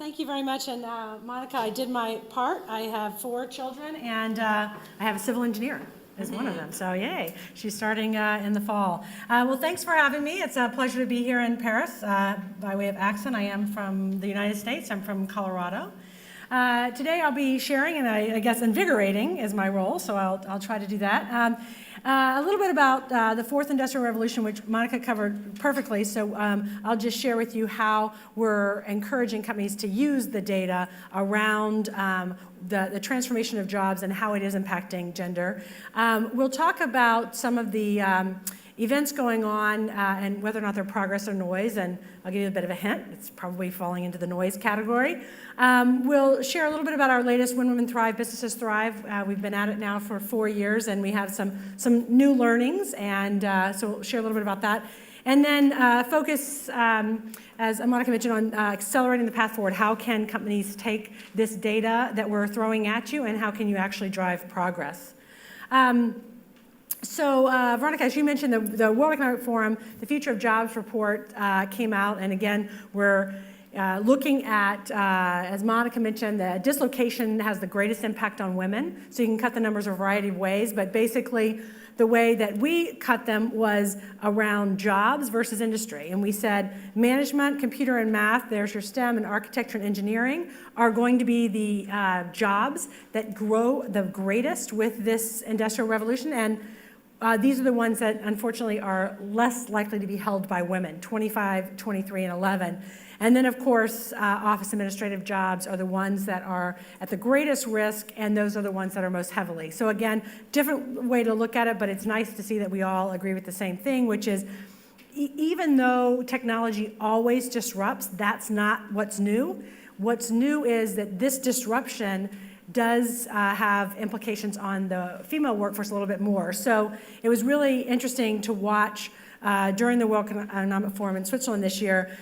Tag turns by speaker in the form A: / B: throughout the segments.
A: Thank you very much. And Monica, I did my part. I have 4 children, and I have a civil engineer as one of them. So yay, she's starting in the fall. Well, thanks for having me. It's a pleasure to be here in Paris. By way of accent, I am from the United States. I'm from Colorado. Today I'll be sharing, and I guess invigorating is my role, so I'll try to do that. A little bit about the fourth industrial revolution, which Monica covered perfectly, so I'll just share with you how we're encouraging companies to use the data around the transformation of jobs and how it is impacting gender. We'll talk about some of the events going on and whether or not they're progress or noise, and I'll give you a bit of a hint. It's probably falling into the noise category. We'll share a little bit about our latest When Women Thrive, Businesses Thrive. We've been at it now for 4 years, and we have some new learnings, and so we'll share a little bit about that. And then focus, as Monica mentioned, on accelerating the path forward. How can companies take this data that we're throwing at you, and how can you actually drive progress? So, Veronica, as you mentioned, the World Economic Forum, the Future of Jobs report came out, and again, we're looking at, as Monica mentioned, the dislocation has the greatest impact on women, so you can cut the numbers a variety of ways, but basically, the way that we cut them was around jobs versus industry, and we said management, computer and math, there's your STEM, and architecture and engineering are going to be the jobs that grow the greatest with this industrial revolution, and these are the ones that unfortunately are less likely to be held by women, 25, 23, and 11. And then of course, office administrative jobs are the ones that are at the greatest risk, and those are the ones that are most heavily. So again, different way to look at it, but it's nice to see that we all agree with the same thing, which is even though technology always disrupts, that's not what's new. What's new is that this disruption does have implications on the female workforce a little bit more. So it was really interesting to watch during the World Economic Forum in Switzerland this year,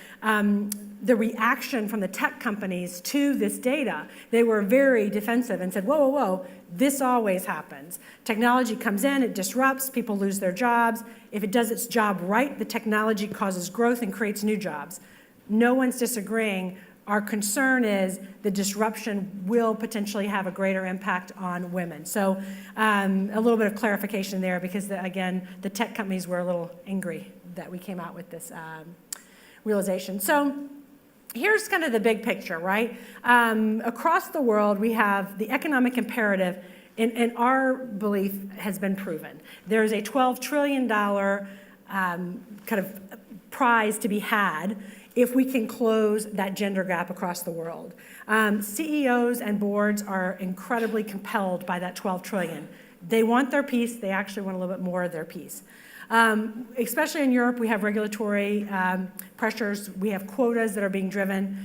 A: the reaction from the tech companies to this data. They were very defensive and said, whoa, whoa, whoa, this always happens. Technology comes in, it disrupts, people lose their jobs. If it does its job right, the technology causes growth and creates new jobs. No one's disagreeing. Our concern is the disruption will potentially have a greater impact on women. So a little bit of clarification there, because again, the tech companies were a little angry that we came out with this realization. So here's kind of the big picture, right? Across the world, we have the economic imperative, in our belief, has been proven. There is a $12 trillion kind of prize to be had if we can close that gender gap across the world. CEOs and boards are incredibly compelled by that 12 trillion. They want their piece, they actually want a little bit more of their piece. Especially in Europe, we have regulatory pressures, we have quotas that are being driven,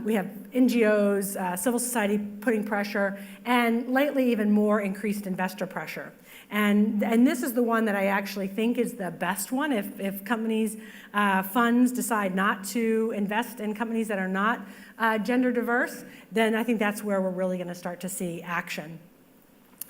A: we have NGOs, civil society putting pressure, and lately even more increased investor pressure. And this is the one that I actually think is the best one. If companies, funds decide not to invest in companies that are not gender diverse, then I think that's where we're really going to start to see action.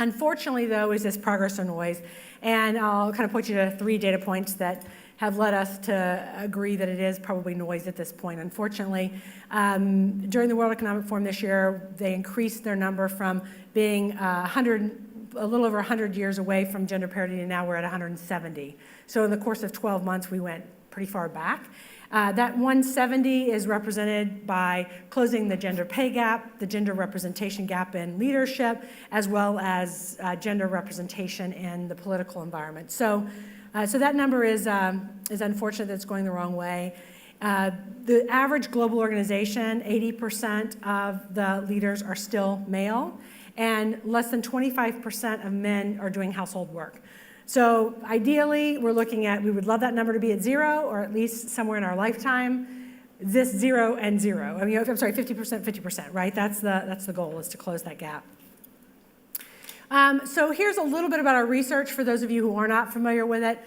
A: Unfortunately, though, is this progress or noise. And I'll kind of point you to 3 data points that have led us to agree that it is probably noise at this point. Unfortunately, during the World Economic Forum this year, they increased their number from being a little over 100 years away from gender parity, and now we're at 170. So in the course of 12 months, we went pretty far back. That 170 is represented by closing the gender pay gap, the gender representation gap in leadership, as well as gender representation in the political environment. So that number is unfortunate that it's going the wrong way. The average global organization, 80% of the leaders are still male, and less than 25% of men are doing household work. So ideally, we're looking at, we would love that number to be at 0, or at least somewhere in our lifetime. This 0 and 0. I mean, I'm sorry, 50%, 50%, right? That's the goal, is to close that gap. So here's a little bit about our research for those of you who are not familiar with it.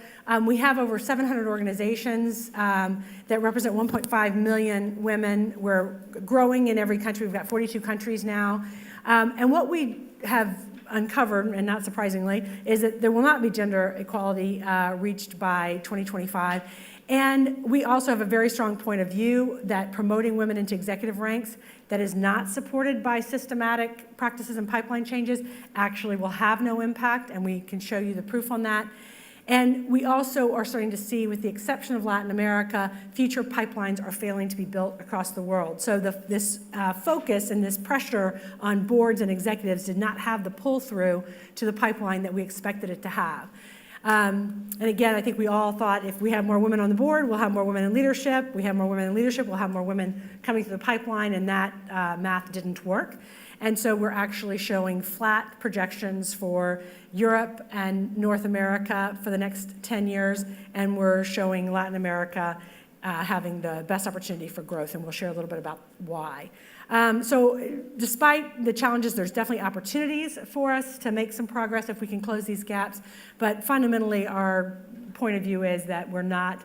A: We have over 700 organizations that represent 1.5 million women. We're growing in every country. We've got 42 countries now. And what we have uncovered, and not surprisingly, is that there will not be gender equality reached by 2025. And we also have a very strong point of view that promoting women into executive ranks that is not supported by systematic practices and pipeline changes actually will have no impact, and we can show you the proof on that. And we also are starting to see, with the exception of Latin America, future pipelines are failing to be built across the world. So this focus and this pressure on boards and executives did not have the pull-through to the pipeline that we expected it to have. And again, I think we all thought if we have more women on the board, we'll have more women in leadership. We have more women in leadership, we'll have more women coming through the pipeline, and that math didn't work. And so we're actually showing flat projections for Europe and North America for the next 10 years, and we're showing Latin America having the best opportunity for growth, and we'll share a little bit about why. So despite the challenges, there's definitely opportunities for us to make some progress if we can close these gaps, but fundamentally our point of view is that we're not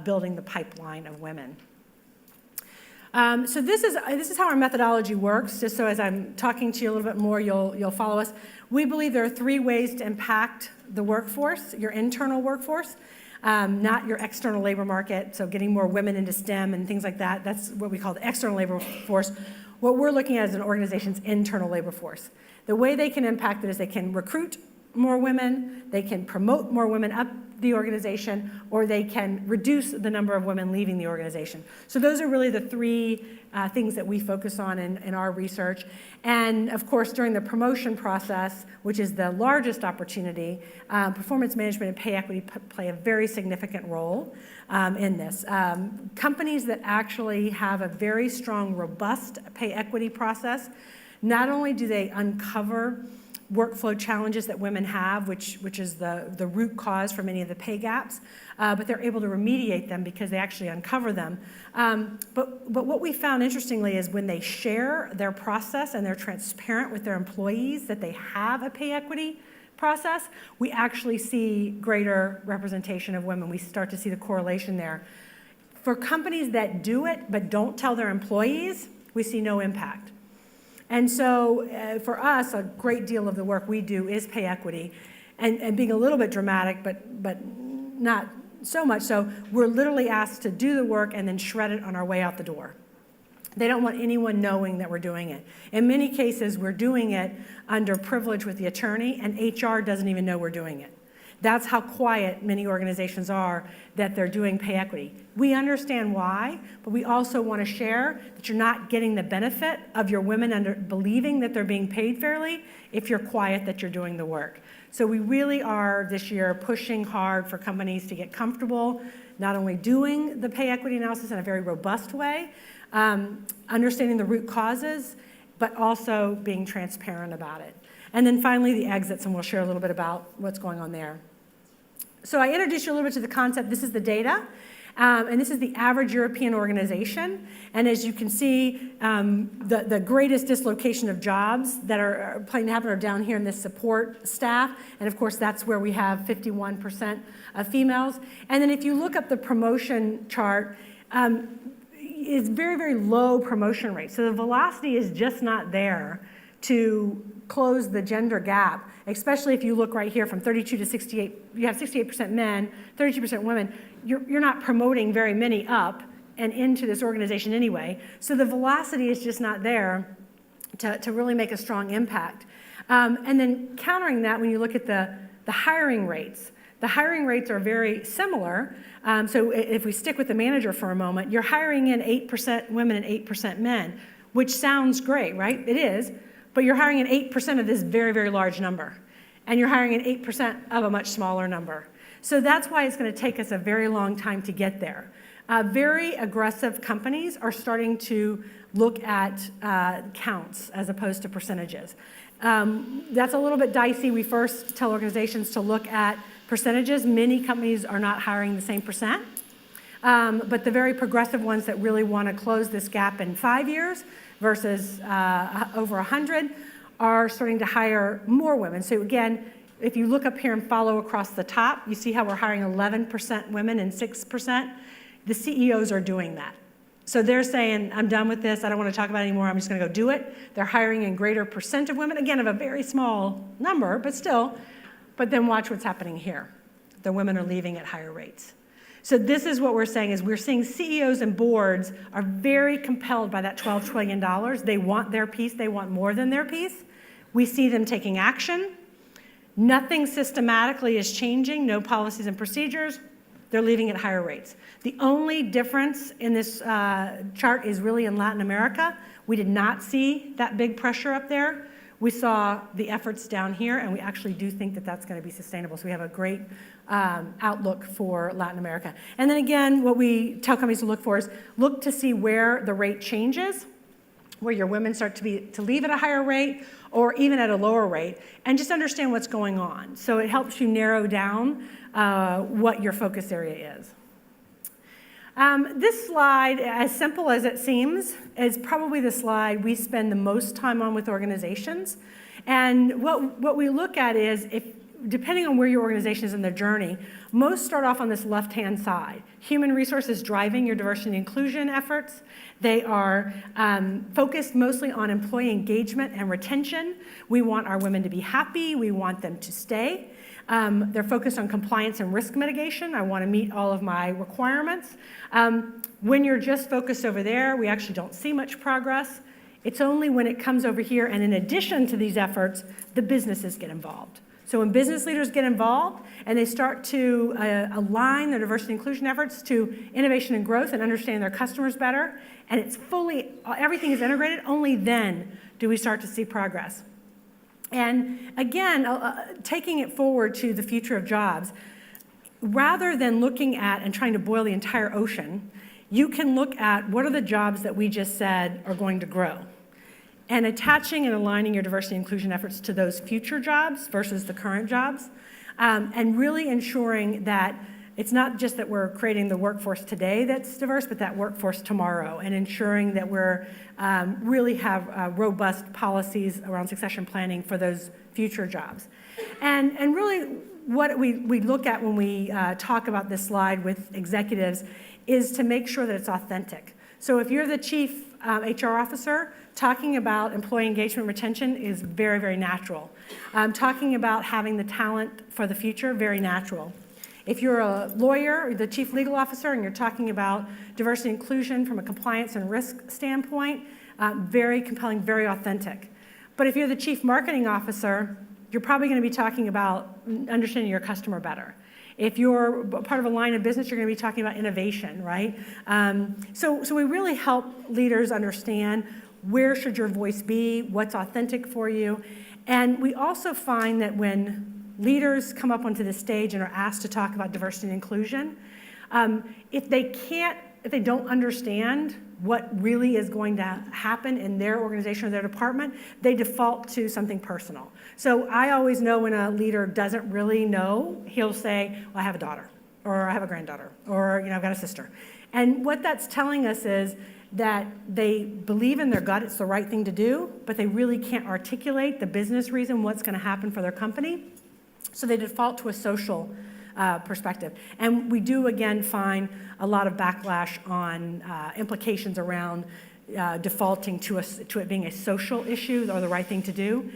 A: building the pipeline of women. So this is how our methodology works, just so as I'm talking to you a little bit more, you'll follow us. We believe there are 3 ways to impact the workforce: your internal workforce, not your external labor market, so getting more women into STEM and things like that. That's what we call the external labor force. What we're looking at is an organization's internal labor force. The way they can impact it is they can recruit more women, they can promote more women up the organization, or they can reduce the number of women leaving the organization. So those are really the 3 things that we focus on in our research. And of course, during the promotion process, which is the largest opportunity, performance management and pay equity play a very significant role in this. Companies that actually have a very strong, robust pay equity process, not only do they uncover workflow challenges that women have, which is the root cause for many of the pay gaps, but they're able to remediate them because they actually uncover them. But what we found interestingly is when they share their process and they're transparent with their employees that they have a pay equity process, we actually see greater representation of women. We start to see the correlation there. For companies that do it but don't tell their employees, we see no impact. And so for us, a great deal of the work we do is pay equity, and being a little bit dramatic, but not so much so, we're literally asked to do the work and then shred it on our way out the door. They don't want anyone knowing that we're doing it. In many cases, we're doing it under privilege with the attorney, and HR doesn't even know we're doing it. That's how quiet many organizations are that they're doing pay equity. We understand why, but we also want to share that you're not getting the benefit of your women believing that they're being paid fairly if you're quiet that you're doing the work. So we really are this year pushing hard for companies to get comfortable not only doing the pay equity analysis in a very robust way, understanding the root causes, but also being transparent about it. And then finally, the exits, and we'll share a little bit about what's going on there. So I introduced you a little bit to the concept. This is the data, and this is the average European organization. And as you can see, the greatest dislocation of jobs that are planning to happen are down here in this support staff. And of course, that's where we have 51% of females. And then if you look up the promotion chart, it's very, very low promotion rate. So the velocity is just not there to close the gender gap, especially if you look right here from 32 to 68, you have 68% men, 32% women, you're not promoting very many up and into this organization anyway. So the velocity is just not there to really make a strong impact. And then countering that, when you look at the hiring rates are very similar. So if we stick with the manager for a moment, you're hiring in 8% women and 8% men, which sounds great, right? It is. But you're hiring in 8% of this very, very large number. And you're hiring in 8% of a much smaller number. So that's why it's going to take us a very long time to get there. Very aggressive companies are starting to look at counts as opposed to percentages. That's a little bit dicey. We first tell organizations to look at percentages. Many companies are not hiring the same percent. But the very progressive ones that really want to close this gap in 5 years versus over 100 are starting to hire more women. So again, if you look up here and follow across the top, you see how we're hiring 11% women and 6%. The CEOs are doing that. So they're saying, I'm done with this, I don't want to talk about it anymore, I'm just going to go do it. They're hiring a greater percent of women, again, of a very small number, but still. But then watch what's happening here. The women are leaving at higher rates. So this is what we're saying is we're seeing CEOs and boards are very compelled by that $12 trillion. They want their piece. They want more than their piece. We see them taking action. Nothing systematically is changing, no policies and procedures. They're leaving at higher rates. The only difference in this chart is really in Latin America. We did not see that big pressure up there. We saw the efforts down here, and we actually do think that that's going to be sustainable. So we have a great outlook for Latin America. And then again, what we tell companies to look for is look to see where the rate changes, where your women start to leave at a higher rate or even at a lower rate, and just understand what's going on. So it helps you narrow down what your focus area is. This slide, as simple as it seems, is probably the slide we spend the most time on with organizations. And what we look at is, depending on where your organization is in their journey, most start off on this left-hand side. Human resources driving your diversity and inclusion efforts. They are focused mostly on employee engagement and retention. We want our women to be happy. We want them to stay. They're focused on compliance and risk mitigation. I want to meet all of my requirements. When you're just focused over there, we actually don't see much progress. It's only when it comes over here, and in addition to these efforts, the businesses get involved. So when business leaders get involved and they start to align their diversity and inclusion efforts to innovation and growth and understand their customers better, and it's everything is integrated, only then do we start to see progress. And again, taking it forward to the future of jobs, rather than looking at and trying to boil the entire ocean, you can look at what are the jobs that we just said are going to grow, and attaching and aligning your diversity and inclusion efforts to those future jobs versus the current jobs, and really ensuring that it's not just that we're creating the workforce today that's diverse, but that workforce tomorrow, and ensuring that we're really have robust policies around succession planning for those future jobs. And really what we look at when we talk about this slide with executives is to make sure that it's authentic. So if you're the chief HR officer, talking about employee engagement and retention is very, very natural. Talking about having the talent for the future, very natural. If you're a lawyer or the chief legal officer and you're talking about diversity and inclusion from a compliance and risk standpoint, very compelling, very authentic. But if you're the chief marketing officer, you're probably going to be talking about understanding your customer better. If you're part of a line of business, you're going to be talking about innovation, right? So we really help leaders understand where should your voice be, what's authentic for you. And we also find that when leaders come up onto the stage and are asked to talk about diversity and inclusion, if they don't understand what really is going to happen in their organization or their department, they default to something personal. So I always know when a leader doesn't really know, he'll say, well, I have a daughter, or I have a granddaughter, or I've got a sister. And what that's telling us is that they believe in their gut, it's the right thing to do, but they really can't articulate the business reason what's going to happen for their company. So they default to a social perspective. And we do, again, find a lot of backlash on implications around defaulting to it being a social issue or the right thing to do.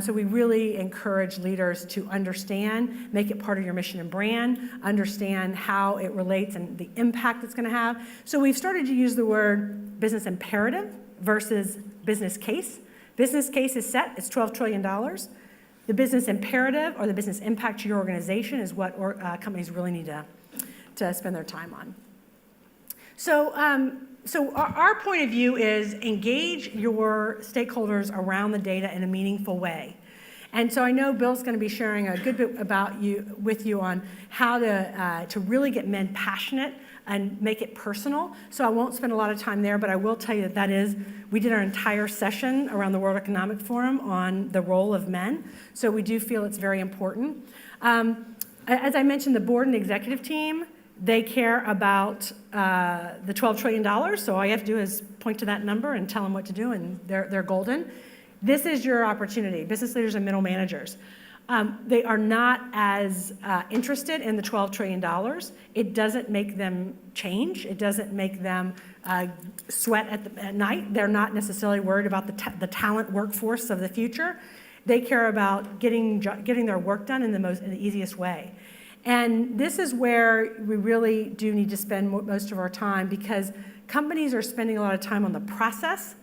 A: So we really encourage leaders to understand, make it part of your mission and brand, understand how it relates and the impact it's going to have. So we've started to use the word business imperative versus business case. Business case is set, it's $12 trillion. The business imperative or the business impact to your organization is what companies really need to spend their time on. So our point of view is engage your stakeholders around the data in a meaningful way. And so I know Bill's going to be sharing a good bit with you on how to really get men passionate and make it personal. So I won't spend a lot of time there, but I will tell you we did our entire session around the World Economic Forum on the role of men. So we do feel it's very important. As I mentioned, the board and the executive team, they care about the $12 trillion. So all you have to do is point to that number and tell them what to do, and they're golden. This is your opportunity, business leaders and middle managers. They are not as interested in the $12 trillion. It doesn't make them change. It doesn't make them sweat at night. They're not necessarily worried about the talent workforce of the future. They care about getting their work done in the easiest way. And this is where we really do need to spend most of our time, because companies are spending a lot of time on the process.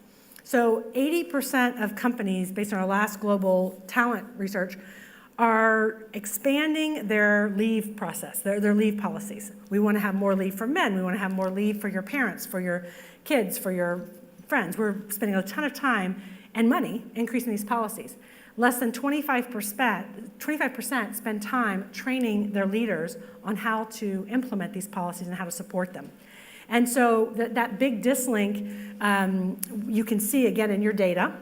A: So 80% of companies, based on our last global talent research, are expanding their leave process, their leave policies. We want to have more leave for men. We want to have more leave for your parents, for your kids, for your friends. We're spending a ton of time and money increasing these policies. Less than 25% spend time training their leaders on how to implement these policies and how to support them. And so that big dislink, you can see again in your data.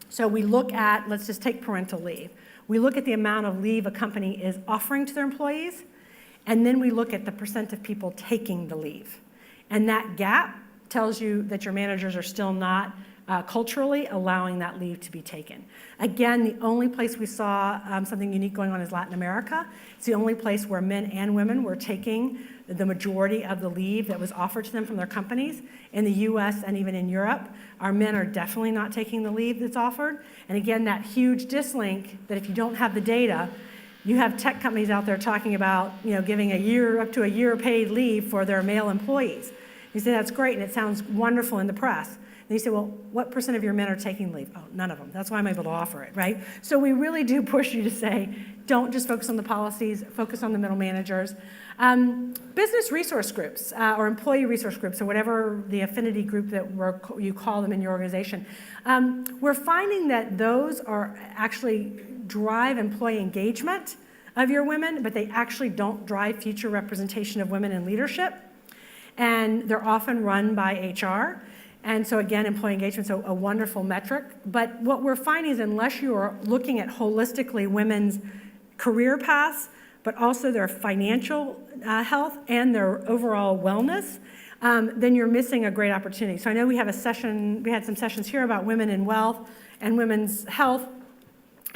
A: So we look at, let's just take parental leave. We look at the amount of leave a company is offering to their employees, and then we look at the percent of people taking the leave. And that gap tells you that your managers are still not culturally allowing that leave to be taken. Again, the only place we saw something unique going on is Latin America. It's the only place where men and women were taking the majority of the leave that was offered to them from their companies. In the US and even in Europe, our men are definitely not taking the leave that's offered. And again, that huge dislink that if you don't have the data, you have tech companies out there talking about, giving up to a year paid leave for their male employees. You say that's great and it sounds wonderful in the press. And you say, well, what percent of your men are taking leave? Oh, none of them. That's why I'm able to offer it, right? So we really do push you to say, don't just focus on the policies, focus on the middle managers. Business resource groups or employee resource groups, or whatever the affinity group that you call them in your organization. We're finding that those are actually drive employee engagement of your women, but they actually don't drive future representation of women in leadership. And they're often run by HR. And so again, employee engagement is a wonderful metric. But what we're finding is unless you are looking at holistically women's career paths, but also their financial health and their overall wellness, then you're missing a great opportunity. So I know we had some sessions here about women in wealth and women's health.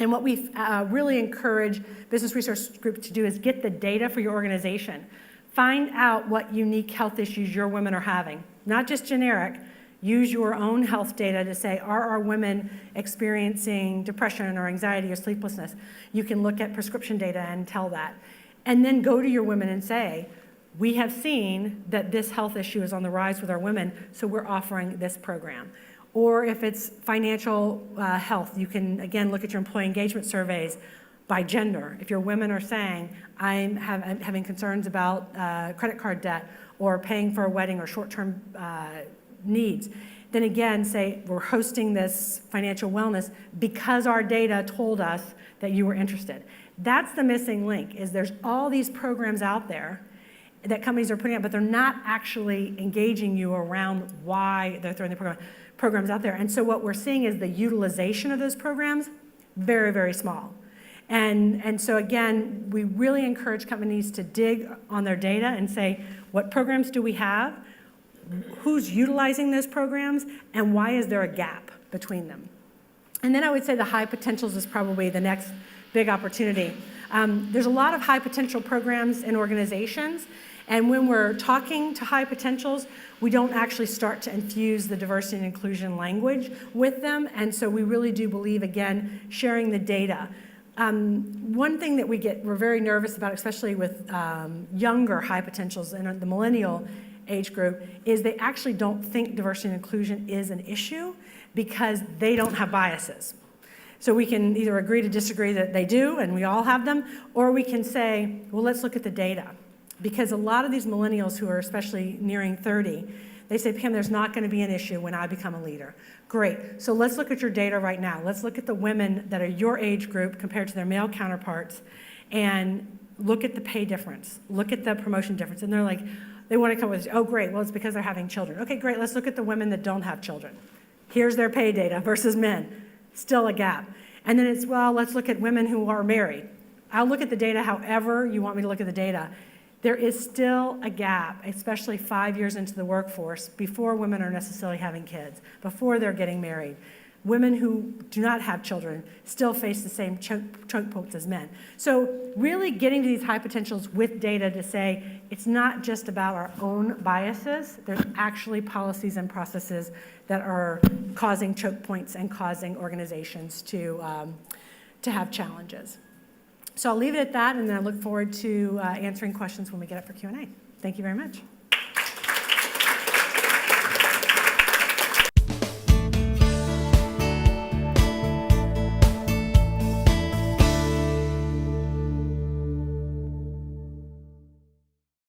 A: And what we really encourage business resource groups to do is get the data for your organization. Find out what unique health issues your women are having, not just generic. Use your own health data to say, are our women experiencing depression or anxiety or sleeplessness? You can look at prescription data and tell that. And then go to your women and say, we have seen that this health issue is on the rise with our women, so we're offering this program. Or if it's financial health, you can, again, look at your employee engagement surveys by gender. If your women are saying, I'm having concerns about credit card debt or paying for a wedding or short-term needs, then again say, we're hosting this financial wellness because our data told us that you were interested. That's the missing link, is there's all these programs out there that companies are putting out, but they're not actually engaging you around why they're throwing the programs out there. And so what we're seeing is the utilization of those programs, very, very small. And so again, we really encourage companies to dig on their data and say, what programs do we have? Who's utilizing those programs, and why is there a gap between them? And then I would say the high potentials is probably the next big opportunity. There's a lot of high potential programs in organizations, and when we're talking to high potentials, we don't actually start to infuse the diversity and inclusion language with them, and so we really do believe, again, sharing the data. One thing that we're very nervous about, especially with younger high potentials in the millennial age group, is they actually don't think diversity and inclusion is an issue because they don't have biases. So we can either agree to disagree that they do, and we all have them, or we can say, well, let's look at the data. Because a lot of these millennials who are especially nearing 30, they say, Pam, there's not going to be an issue when I become a leader. Great. So let's look at your data right now. Let's look at the women that are your age group compared to their male counterparts and look at the pay difference. Look at the promotion difference. And they're like, they want to come with, oh, great, well, it's because they're having children. Okay, great, let's look at the women that don't have children. Here's their pay data versus men. Still a gap. And then it's, well, let's look at women who are married. I'll look at the data however you want me to look at the data. There is still a gap, especially 5 years into the workforce, before women are necessarily having kids, before they're getting married. Women who do not have children still face the same choke points as men. So really getting to these high potentials with data to say it's not just about our own biases, there's actually policies and processes that are causing choke points and causing organizations to have challenges. So I'll leave it at that, and then I look forward to answering questions when we get up for Q&A. Thank you very much.